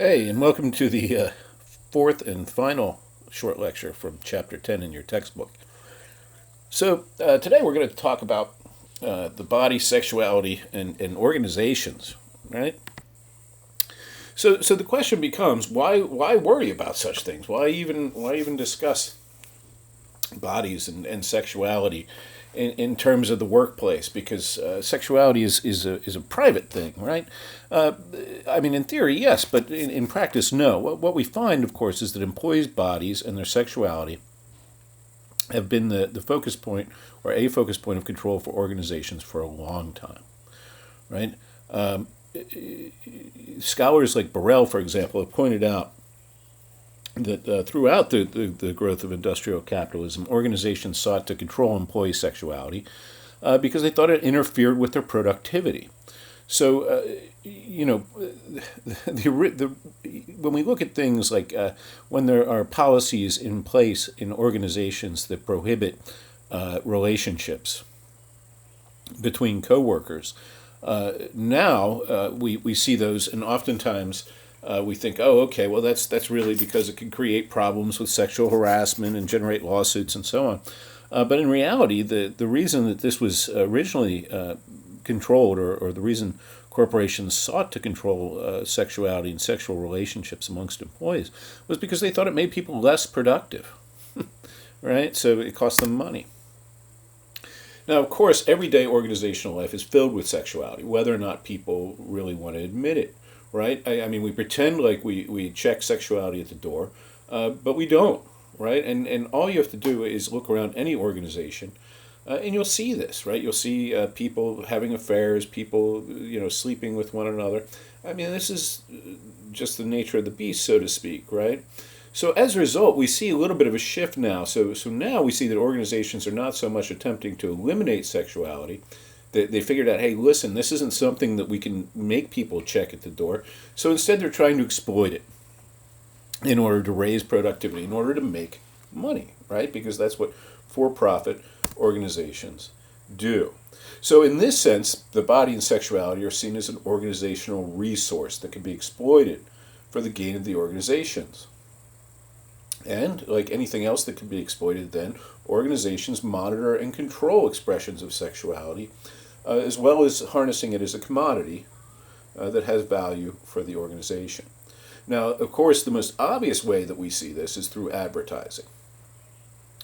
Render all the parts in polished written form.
Hey, and welcome to the fourth and final short lecture from Chapter 10 in your textbook. So, today we're going to talk about the body, sexuality, and organizations, right? So the question becomes why worry about such things? Why even discuss bodies and sexuality in terms of the workplace, because sexuality is a private thing, right? Uh, I mean, in theory, yes, but in practice, no. What we find, of course, is that employees' bodies and their sexuality have been the focus point or a focus point of control for organizations for a long time, right? Scholars like Burrell, for example, have pointed out that throughout the growth of industrial capitalism, organizations sought to control employee sexuality because they thought it interfered with their productivity. So, when we look at things like when there are policies in place in organizations that prohibit relationships between coworkers, now we see those, and oftentimes we think, oh, okay, well that's really because it can create problems with sexual harassment and generate lawsuits and so on. But in reality, the reason that this was originally controlled, or the reason corporations sought to control sexuality and sexual relationships amongst employees, was because they thought it made people less productive, right? So it cost them money. Now, of course, everyday organizational life is filled with sexuality, whether or not people really want to admit it, right? I mean, we pretend like we check sexuality at the door, but we don't, right? And all you have to do is look around any organization, and you'll see this, right? You'll see people having affairs, people, sleeping with one another. I mean, this is just the nature of the beast, so to speak, right? So as a result, we see a little bit of a shift now. So now we see that organizations are not so much attempting to eliminate sexuality. They figured out, hey, listen, this isn't something that we can make people check at the door. So instead, they're trying to exploit it in order to raise productivity, in order to make money, right? Because that's what for-profit organizations do. So in this sense, the body and sexuality are seen as an organizational resource that can be exploited for the gain of the organizations. And, like anything else that can be exploited, then, organizations monitor and control expressions of sexuality, as well as harnessing it as a commodity that has value for the organization. Now, of course, the most obvious way that we see this is through advertising.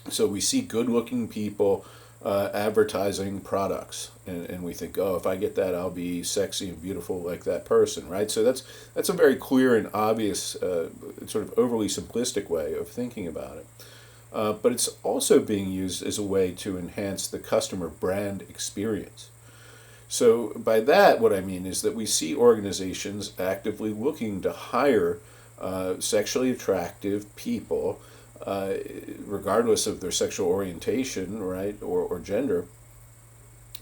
So we see good looking people advertising products, and we think, oh, if I get that, I'll be sexy and beautiful like that person, right? So that's a very clear and obvious, sort of overly simplistic way of thinking about it. But it's also being used as a way to enhance the customer brand experience. So by that, what I mean is that we see organizations actively looking to hire sexually attractive people, uh, regardless of their sexual orientation, right, or gender,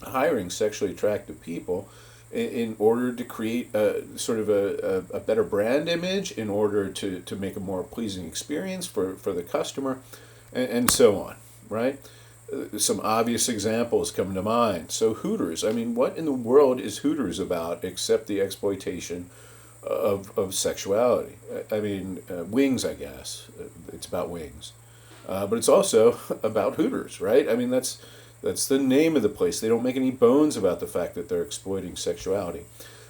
hiring sexually attractive people in order to create sort of a better brand image, in order to make a more pleasing experience for the customer, and so on, right? Some obvious examples come to mind. So Hooters, I mean, what in the world is Hooters about except the exploitation of sexuality? I mean, wings, I guess. It's about wings. But it's also about Hooters, right? I mean, that's the name of the place. They don't make any bones about the fact that they're exploiting sexuality.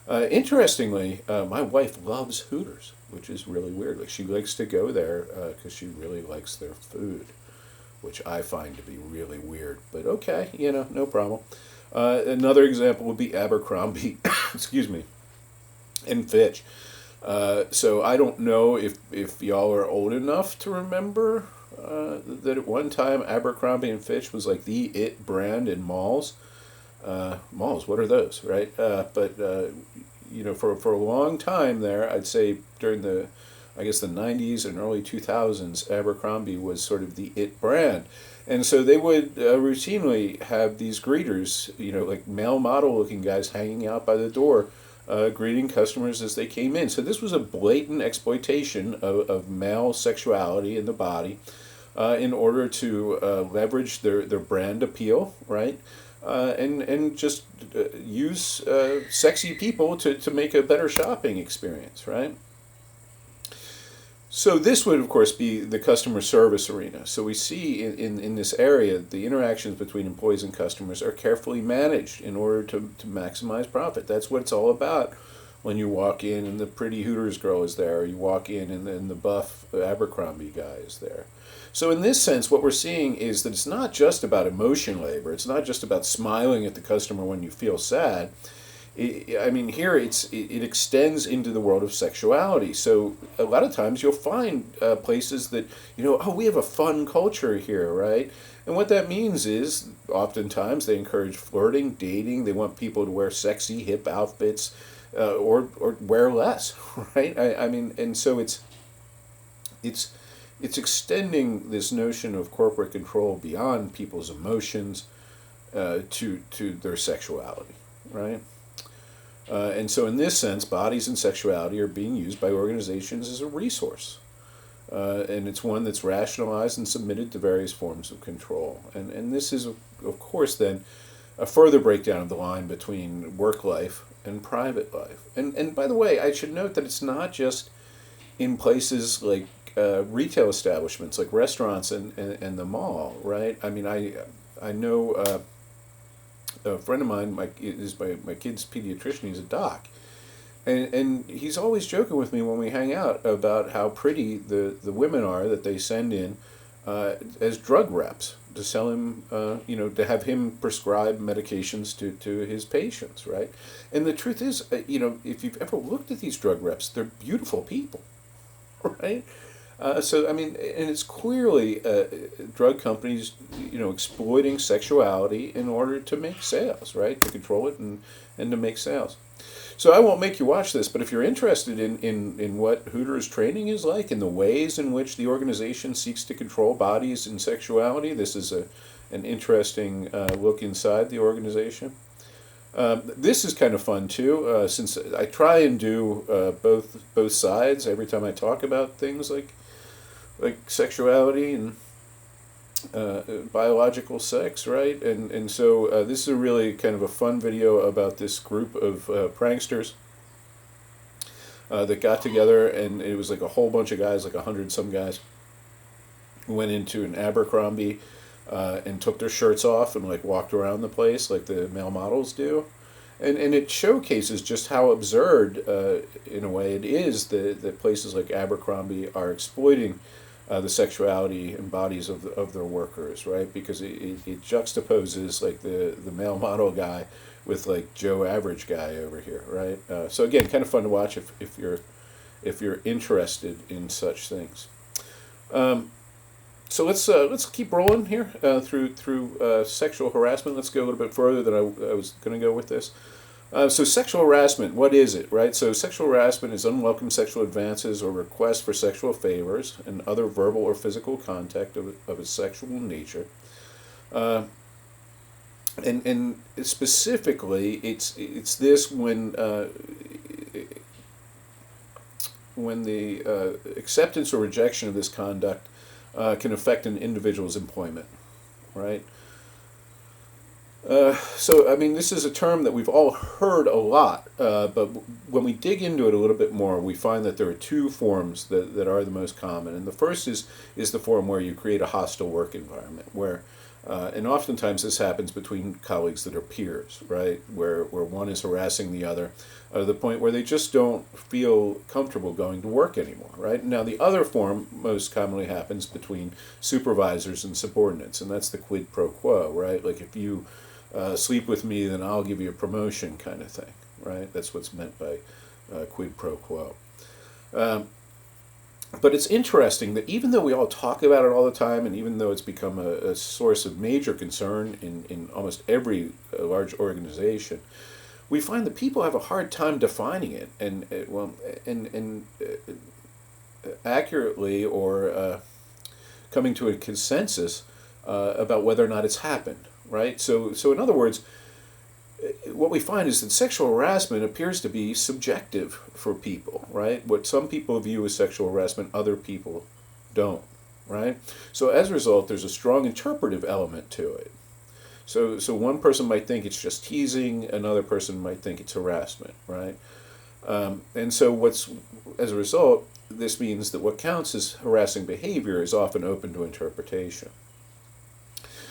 Interestingly, my wife loves Hooters, which is really weird. Like, she likes to go there because she really likes their food, which I find to be really weird. But okay, no problem. Another example would be Abercrombie, excuse me, and Fitch. So I don't know if y'all are old enough to remember that at one time Abercrombie and Fitch was like the it brand in malls. Malls, what are those, right? But for a long time there, I'd say during I guess the 90s and early 2000s, Abercrombie was sort of the it brand. And so they would routinely have these greeters, like male model looking guys hanging out by the door, greeting customers as they came in. So this was a blatant exploitation of male sexuality in the body in order to leverage their brand appeal, right? And just use sexy people to make a better shopping experience, right? So this would, of course, be the customer service arena. So we see in this area, the interactions between employees and customers are carefully managed in order to maximize profit. That's what it's all about when you walk in and the pretty Hooters girl is there, or you walk in and the buff Abercrombie guy is there. So in this sense, what we're seeing is that it's not just about emotion labor. It's not just about smiling at the customer when you feel sad. I mean, here it extends into the world of sexuality. So a lot of times you'll find places that, oh, we have a fun culture here, right? And what that means is oftentimes they encourage flirting, dating. They want people to wear sexy, hip outfits, or wear less, right? I mean, and so it's extending this notion of corporate control beyond people's emotions to their sexuality, right? And so in this sense, bodies and sexuality are being used by organizations as a resource. And it's one that's rationalized and submitted to various forms of control. And this is, of course, then a further breakdown of the line between work life and private life. And by the way, I should note that it's not just in places like retail establishments, like restaurants and the mall, right? I mean, I know a friend of mine is my kid's pediatrician. He's a doc, and he's always joking with me when we hang out about how pretty the women are that they send in as drug reps to sell him, to have him prescribe medications to his patients, right? And the truth is, if you've ever looked at these drug reps, they're beautiful people, right? So I mean, and it's clearly drug companies, exploiting sexuality in order to make sales, right? To control it and to make sales. So I won't make you watch this, but if you're interested in what Hooters training is like and the ways in which the organization seeks to control bodies and sexuality, this is an interesting look inside the organization. This is kind of fun too, since I try and do both sides every time I talk about things like sexuality and biological sex, right? And so this is a really kind of a fun video about this group of pranksters that got together, and it was like a whole bunch of guys, like 100 some guys, who went into an Abercrombie and took their shirts off and like walked around the place like the male models do. And it showcases just how absurd, in a way, it is that places like Abercrombie are exploiting the sexuality and bodies of their workers, right? Because it juxtaposes like the male model guy with like Joe Average guy over here, right? So again, kind of fun to watch if you're interested in such things. So let's keep rolling here through sexual harassment. Let's go a little bit further than I was going to go with this. So sexual harassment, what is it, right? So sexual harassment is unwelcome sexual advances or requests for sexual favors and other verbal or physical contact of a sexual nature. And specifically, it's this when the acceptance or rejection of this conduct can affect an individual's employment, right? So, I mean, this is a term that we've all heard a lot, but when we dig into it a little bit more, we find that there are two forms that are the most common. And the first is the form where you create a hostile work environment, where, and oftentimes this happens between colleagues that are peers, right, where one is harassing the other to the point where they just don't feel comfortable going to work anymore, right? Now, the other form most commonly happens between supervisors and subordinates, and that's the quid pro quo, right? Like if you sleep with me, then I'll give you a promotion kind of thing, right? That's what's meant by quid pro quo. But it's interesting that even though we all talk about it all the time, and even though it's become a source of major concern in almost every large organization, we find that people have a hard time defining it and accurately or coming to a consensus about whether or not it's happened. Right? So in other words, what we find is that sexual harassment appears to be subjective for people, right? What some people view as sexual harassment, other people don't, right? So as a result, there's a strong interpretive element to it. So one person might think it's just teasing, another person might think it's harassment, right? And so as a result, this means that what counts as harassing behavior is often open to interpretation.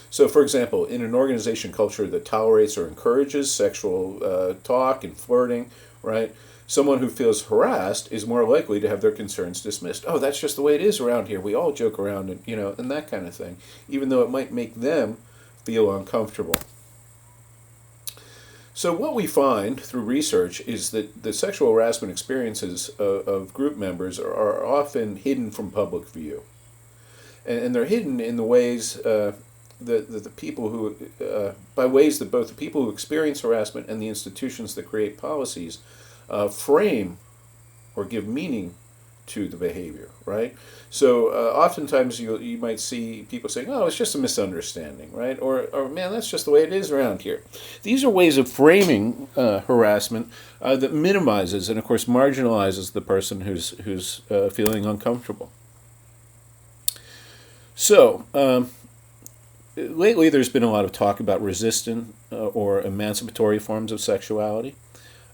So, for example, in an organization culture that tolerates or encourages sexual talk and flirting, right? Someone who feels harassed is more likely to have their concerns dismissed. Oh, that's just the way it is around here. We all joke around, and and that kind of thing, even though it might make them feel uncomfortable. So what we find through research is that the sexual harassment experiences of group members are often hidden from public view, and they're hidden in the ways that the people who, by ways that both the people who experience harassment and the institutions that create policies frame or give meaning to the behavior, right? So oftentimes you might see people saying, "Oh, it's just a misunderstanding," right? Or "Man, that's just the way it is around here." These are ways of framing harassment that minimizes and, of course, marginalizes the person who's feeling uncomfortable. So. Lately, there's been a lot of talk about resistant or emancipatory forms of sexuality.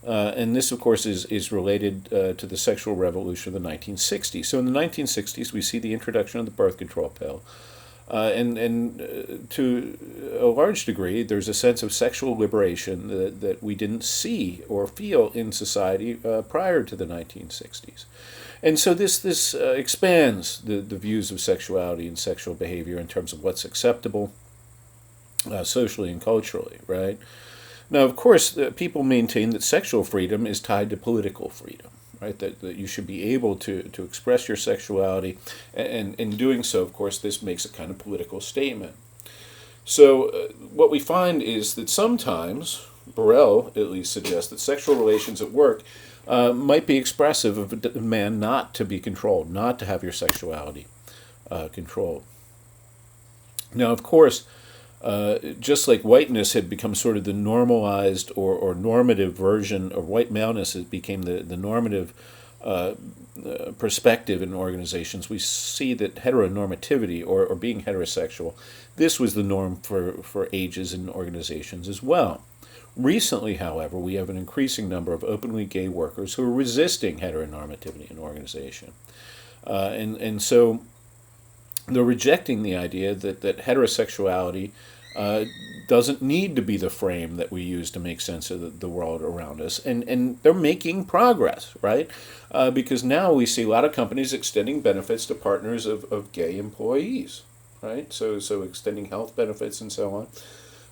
And this, of course, is related to the sexual revolution of the 1960s. So in the 1960s, we see the introduction of the birth control pill. And to a large degree, there's a sense of sexual liberation that we didn't see or feel in society prior to the 1960s. And so this expands the views of sexuality and sexual behavior in terms of what's acceptable socially and culturally, right? Now, of course, people maintain that sexual freedom is tied to political freedom, right? That you should be able to express your sexuality, and in doing so, of course, this makes a kind of political statement. So what we find is that sometimes, Burrell at least suggests, that sexual relations at work might be expressive of a demand not to be controlled, not to have your sexuality controlled. Now, of course, just like whiteness had become sort of the normalized or normative version of white maleness, it became the normative perspective in organizations, we see that heteronormativity or being heterosexual, this was the norm for ages in organizations as well. Recently, however, we have an increasing number of openly gay workers who are resisting heteronormativity in organization. And so they're rejecting the idea that heterosexuality doesn't need to be the frame that we use to make sense of the world around us. And they're making progress, right? Because now we see a lot of companies extending benefits to partners of gay employees, right? So extending health benefits and so on.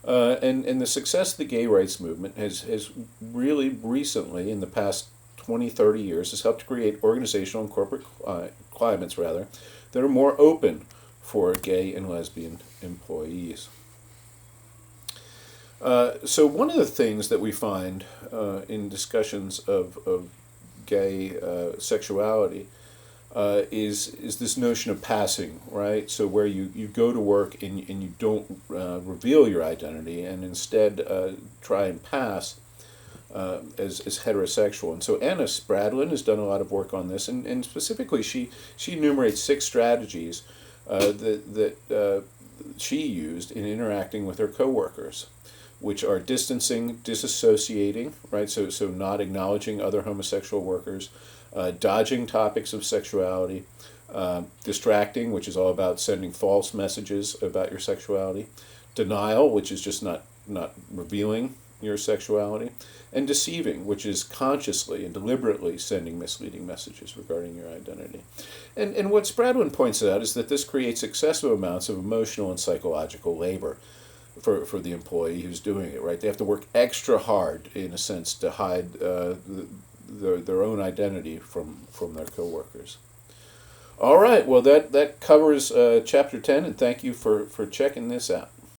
And the success of the gay rights movement has really recently, in the past 20, 30 years, has helped to create organizational and corporate climates, rather, that are more open for gay and lesbian employees. So one of the things that we find in discussions of gay sexuality is this notion of passing, right? So where you go to work and you don't reveal your identity and instead try and pass as heterosexual. And so Anna Spradlin has done a lot of work on this, and specifically she enumerates 6 strategies that she used in interacting with her coworkers, which are distancing, disassociating, right? So not acknowledging other homosexual workers, dodging topics of sexuality, distracting, which is all about sending false messages about your sexuality, denial, which is just not revealing your sexuality, and deceiving, which is consciously and deliberately sending misleading messages regarding your identity. And what Spradlin points out is that this creates excessive amounts of emotional and psychological labor for the employee who's doing it, right? They have to work extra hard, in a sense, to hide their own identity from their coworkers. All right, well, that covers Chapter 10, and thank you for checking this out.